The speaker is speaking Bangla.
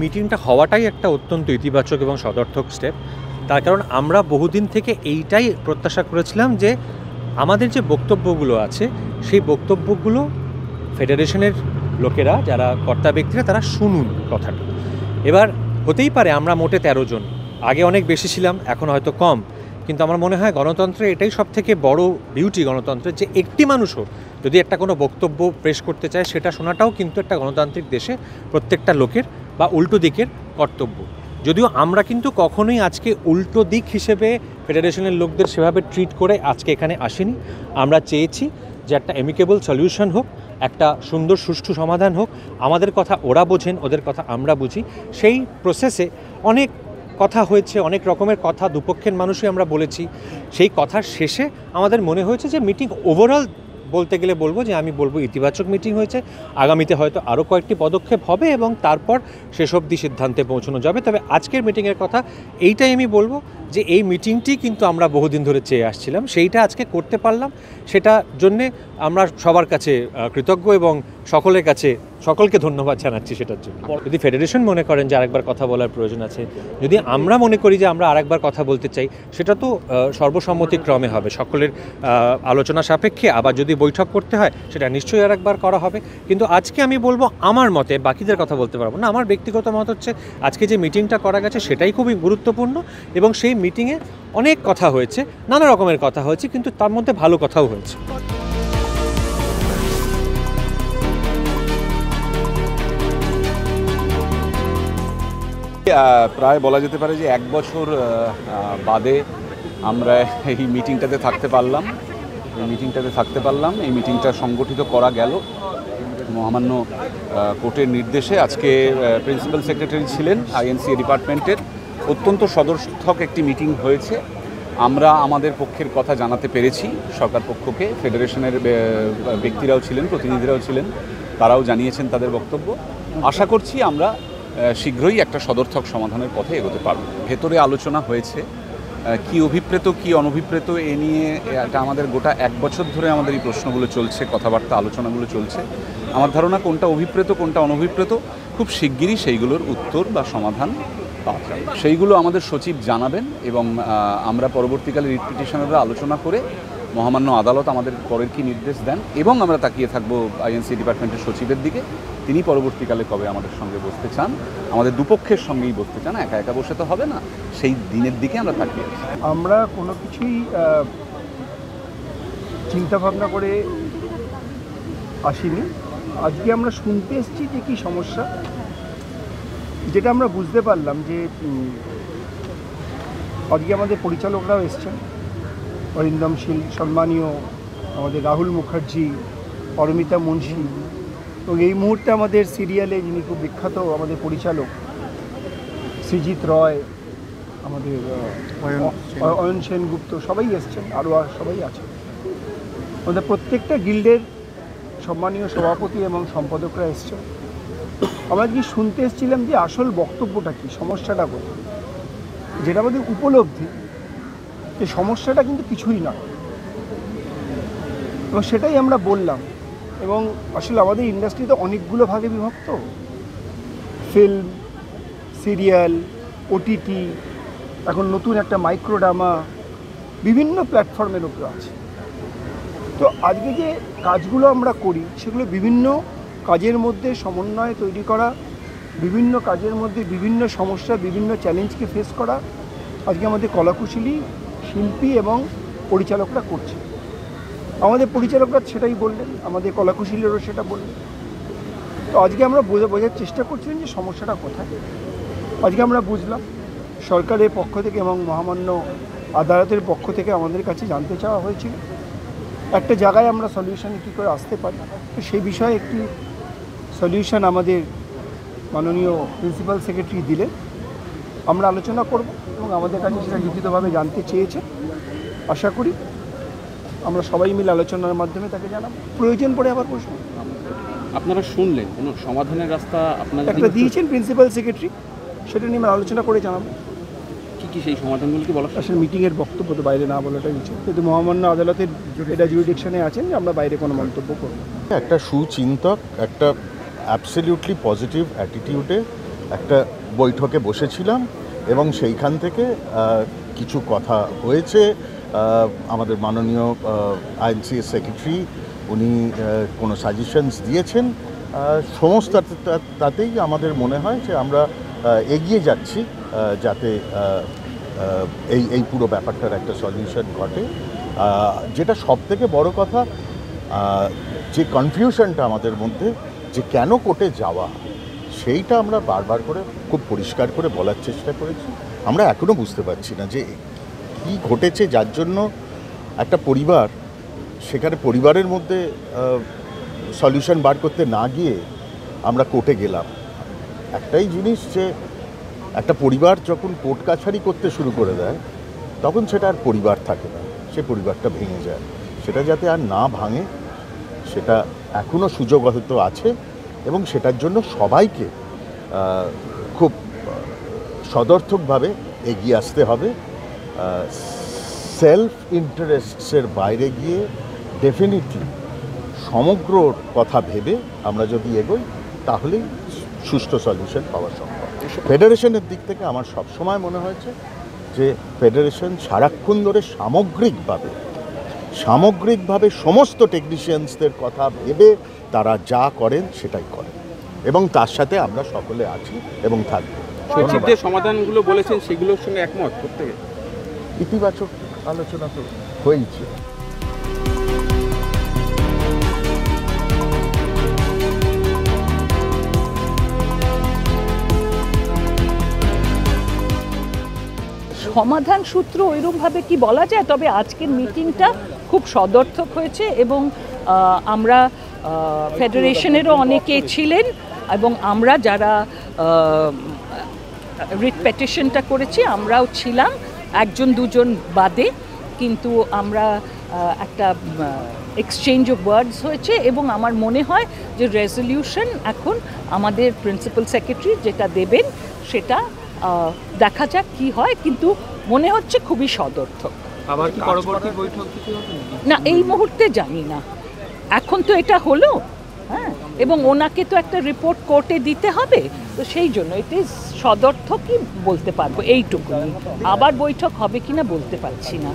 মিটিংটা হওয়াটাই একটা অত্যন্ত ইতিবাচক এবং সদর্থক স্টেপ। তার কারণ আমরা বহুদিন থেকে এইটাই প্রত্যাশা করেছিলাম যে আমাদের যে বক্তব্যগুলো আছে সেই বক্তব্যগুলো ফেডারেশনের লোকেরা, যারা কর্তা ব্যক্তিরা, তারা শুনুন কথাটা। এবার হতেই পারে আমরা মোটে 13 জন, আগে অনেক বেশি ছিলাম, এখন হয়তো কম, কিন্তু আমার মনে হয় গণতন্ত্রে এটাই সব থেকে বড় বিউটি গণতন্ত্রের, যে একটি মানুষও যদি একটা কোনো বক্তব্য পেশ করতে চায় সেটা শোনাটাও কিন্তু একটা গণতান্ত্রিক দেশে প্রত্যেকটা লোকের বা উল্টো দিকের কর্তব্য। যদিও আমরা কিন্তু কখনোই আজকে উল্টো দিক হিসেবে ফেডারেশনের লোকদের সেভাবে ট্রিট করে আজকে এখানে আসেনি। আমরা চেয়েছি যে একটা অ্যামিকেবল সলিউশন হোক, একটা সুন্দর সুষ্ঠু সমাধান হোক, আমাদের কথা ওরা বোঝেন, ওদের কথা আমরা বুঝি। সেই প্রসেসে অনেক কথা হয়েছে, অনেক রকমের কথা দুপক্ষের মানুষই আমরা বলেছি। সেই কথার শেষে আমাদের মনে হয়েছে যে মিটিং ওভারঅল বলতে গেলে বলবো যে আমি বলবো ইতিবাচক মিটিং হয়েছে। আগামীতে হয়তো আরও কয়েকটি পদক্ষেপ হবে এবং তারপর শেষ অবধি সিদ্ধান্তে পৌঁছানো যাবে। তবে আজকের মিটিংয়ের কথা এইটাই আমি বলবো যে এই মিটিংটি কিন্তু আমরা বহুদিন ধরে চেয়ে আসছিলাম, সেইটা আজকে করতে পারলাম। সেটার জন্যে আমরা সবার কাছে কৃতজ্ঞ এবং সকলের কাছে সকলকে ধন্যবাদ জানাচ্ছি সেটার জন্য। যদি ফেডারেশন মনে করেন যে আরেকবার কথা বলার প্রয়োজন আছে, যদি আমরা মনে করি যে আমরা আরেকবার কথা বলতে চাই, সেটা তো সর্বসম্মতিক্রমে হবে, সকলের আলোচনা সাপেক্ষে। আবার যদি বৈঠক করতে হয় সেটা নিশ্চয়ই আরেকবার করা হবে। কিন্তু আজকে আমি বলবো আমার মতে, বাকিদের কথা বলতে পারবো না, আমার ব্যক্তিগত মত হচ্ছে আজকে যে মিটিংটা করা গেছে সেটাই খুবই গুরুত্বপূর্ণ এবং সেই মিটিংয়ে অনেক কথা হয়েছে, নানা রকমের কথা হয়েছে, কিন্তু তার মধ্যে ভালো কথাও হয়েছে। প্রায় বলা যেতে পারে যে 1 বছর বাদে আমরা এই মিটিংটাতে থাকতে পারলাম। এই মিটিংটা সংগঠিত করা গেল মহামান্য কোর্টের নির্দেশে। আজকে প্রিন্সিপাল সেক্রেটারি ছিলেন আইএনসিএ ডিপার্টমেন্টের। অত্যন্ত সদর্থক একটি মিটিং হয়েছে। আমরা আমাদের পক্ষের কথা জানাতে পেরেছি সরকার পক্ষকে, ফেডারেশনের ব্যক্তিরাও ছিলেন, প্রতিনিধিরাও ছিলেন, তারাও জানিয়েছেন তাদের বক্তব্য। আশা করছি আমরা শীঘ্রই একটা সদর্থক সমাধানের পথে এগোতে পারব। ভেতরে আলোচনা হয়েছে, কি অভিপ্রেত কি অনভিপ্রেত এ নিয়ে এটা আমাদের গোটা 1 বছর ধরে আমাদের এই প্রশ্নগুলো চলছে, কথাবার্তা আলোচনাগুলো চলছে। আমার ধারণা কোনটা অভিপ্রেত কোনটা অনভিপ্রেত খুব শিগগিরই সেইগুলোর উত্তর বা সমাধান পাওয়া যাবে। সেইগুলো আমাদের সচিব জানাবেন এবং আমরা পরবর্তীকালে রিট পিটিশনাররা আলোচনা করে মহামান্য আদালত আমাদের পরের কি নির্দেশ দেন এবং আমরা তাকিয়ে থাকবো আইএনসি ডিপার্টমেন্টের সচিবের দিকে। তিনি পরবর্তীকালে কবে আমাদের সঙ্গে বসতে চান, আমাদের দুপক্ষের সঙ্গেই বসতে চান, একা একা বসে তো হবে না, সেই দিনের দিকে আমরা তাকিয়ে আছি। আমরা কোনো কিছুই চিন্তাভাবনা করে আসিনি। আজকে আমরা শুনতে এসেছি যে কী সমস্যা, যেটা আমরা বুঝতে পারলাম যে আজকে আমাদের পরিচালকরাও এসছেন, অরিন্দমশীল সম্মানীয় আমাদের রাহুল মুখার্জি, অরমিতা মুন্সি, তো এই মুহূর্তে আমাদের সিরিয়ালে যিনি খুব বিখ্যাত আমাদের পরিচালক সৃজিত রয়, আমাদের অয়ন সেনগুপ্ত, সবাই এসছেন, আরও সবাই আছে। আমাদের প্রত্যেকটা গিল্ডের সম্মানীয় সভাপতি এবং সম্পাদকরা এসছেন। আমরা কি শুনতে এসেছিলাম যে আসল বক্তব্যটা কী, সমস্যাটা কোথায়, যেটা আমাদের উপলব্ধি যে সমস্যাটা কিন্তু কিছুই নয়, এবং সেটাই আমরা বললাম। এবং আসলে আমাদের ইন্ডাস্ট্রিতে অনেকগুলো ভাগে বিভক্ত, ফিল্ম, সিরিয়াল, ওটিটি, এখন নতুন একটা মাইক্রোড্রামা, বিভিন্ন প্ল্যাটফর্মের উপর আছে। তো আজকে যে কাজগুলো আমরা করি সেগুলো বিভিন্ন কাজের মধ্যে সমন্বয় তৈরি করা, বিভিন্ন কাজের মধ্যে বিভিন্ন সমস্যা, বিভিন্ন চ্যালেঞ্জকে ফেস করা আজকে আমাদের কলাকুশলী শিল্পী এবং পরিচালকরা করছে। আমাদের পরিচালকরা সেটাই বললেন, আমাদের কলাকুশলীরাও সেটা বললেন। তো আজকে আমরা বোঝার চেষ্টা করছিলাম যে সমস্যাটা কোথায়। আজকে আমরা বুঝলাম সরকারের পক্ষ থেকে এবং মহামান্য আদালতের পক্ষ থেকে আমাদের কাছে জানতে চাওয়া হয়েছিল একটা জায়গায় আমরা সলিউশনে কী করে আসতে পারি। তো সেই বিষয়ে একটি সলিউশন আমাদের মাননীয় প্রিন্সিপাল সেক্রেটারি দিলেন। আমরা আলোচনা করব এবং আমাদের কাছে সেটা লিখিতভাবে জানতে চেয়েছে। আশা করি আমরা সবাই মিলে আলোচনার মাধ্যমে তাকে জানাবো, প্রয়োজন পড়ে আবার প্রশ্ন আপনারা শুনলেন কোনো সমাধানের রাস্তা আপনাদের একটা দিয়েছেন প্রিন্সিপাল সেক্রেটারি, সেটা নিয়ে আমরা আলোচনা করে জানাবো। কী সেই সমাধানগুলো কি বলা? আসলে মিটিংয়ের বক্তব্য তো বাইরে না বলাটাই উচিত, কিন্তু মহামান্য আদালতের এটা জুরিডিকশনে আছেন যে আমরা বাইরে কোনো মন্তব্য করব। একটা সুচিন্তক, একটা অ্যাবসলিউটলি পজিটিভ অ্যাটিটিউডে একটা বৈঠকে বসেছিলাম এবং সেইখান থেকে কিছু কথা হয়েছে। আমাদের মাননীয় আইএনসিএ সেক্রেটারি উনি কোনো সাজেশনস দিয়েছেন, সমস্ত তাতেই আমাদের মনে হয় যে আমরা এগিয়ে যাচ্ছি যাতে এই পুরো ব্যাপারটার একটা সলিউশন ঘটে। যেটা সবথেকে বড় কথা, যে কনফিউশনটা আমাদের মধ্যে যে কেন কোর্টে যাওয়া, সেইটা আমরা বারবার করে খুব পরিষ্কার করে বলার চেষ্টা করেছি। আমরা এখনও বুঝতে পারছি না যে কী ঘটেছে যার জন্য একটা পরিবার, সেখানে পরিবারের মধ্যে সলিউশন বার করতে না গিয়ে আমরা কোর্টে গেলাম। একটাই জিনিস যে একটা পরিবার যখন কোর্ট কাছারি করতে শুরু করে দেয় তখন সেটা আর পরিবার থাকে না, সে পরিবারটা ভেঙে যায়। সেটা যাতে আর না ভাঙে সেটা এখনও সুযোগ হয়তো আছে এবং সেটার জন্য সবাইকে খুব সদর্থকভাবে এগিয়ে আসতে হবে। সেলফ ইন্টারেস্টসের বাইরে গিয়ে ডেফিনিটলি সমগ্র কথা ভেবে আমরা যদি এগোই তাহলেই সুষ্ঠু সলিউশন পাওয়া সম্ভব। ফেডারেশনের দিক থেকে আমার সবসময় মনে হয়েছে যে ফেডারেশন সারাক্ষণ ধরে সামগ্রিকভাবে সমস্ত টেকনিশিয়ানসদের কথা ভেবে তারা যা করেন সেটাই করেন এবং তার সাথে আমরা সকলে আছি এবং থাকব। সচিব যে সমাধানগুলো বলেছেন সেগুলোর সঙ্গে একমত প্রত্যেকে? ইতিবাচক আলোচনা তো হয়েছে। সমাধান সূত্র ওইরকমভাবে কি বলা যায়, তবে আজকের মিটিংটা খুব সদর্থক হয়েছে এবং আমরা ফেডারেশনেরও অনেকে ছিলেন এবং আমরা যারা রিট পেটিশনটা করেছি আমরাও ছিলাম, একজন দুজন বাদে, কিন্তু আমরা একটা এক্সচেঞ্জ অফ ওয়ার্ডস হয়েছে এবং আমার মনে হয় যে রেজলিউশন এখন আমাদের প্রিন্সিপাল সেক্রেটারি যেটা দেবেন সেটা দেখা যাক কি হয়, কিন্তু মনে হচ্ছে খুবই সদর্থক। আবার কি পরবর্তী বৈঠক না এই মুহূর্তে জানি না, এখন তো এটা হলো, হ্যাঁ, এবং ওনাকে তো একটা রিপোর্ট কোর্টে দিতে হবে, তো সেই জন্য এটা সদর্থকই বলতে পারবো এইটুকুনি। আবার বৈঠক হবে কিনা বলতে পারছি না।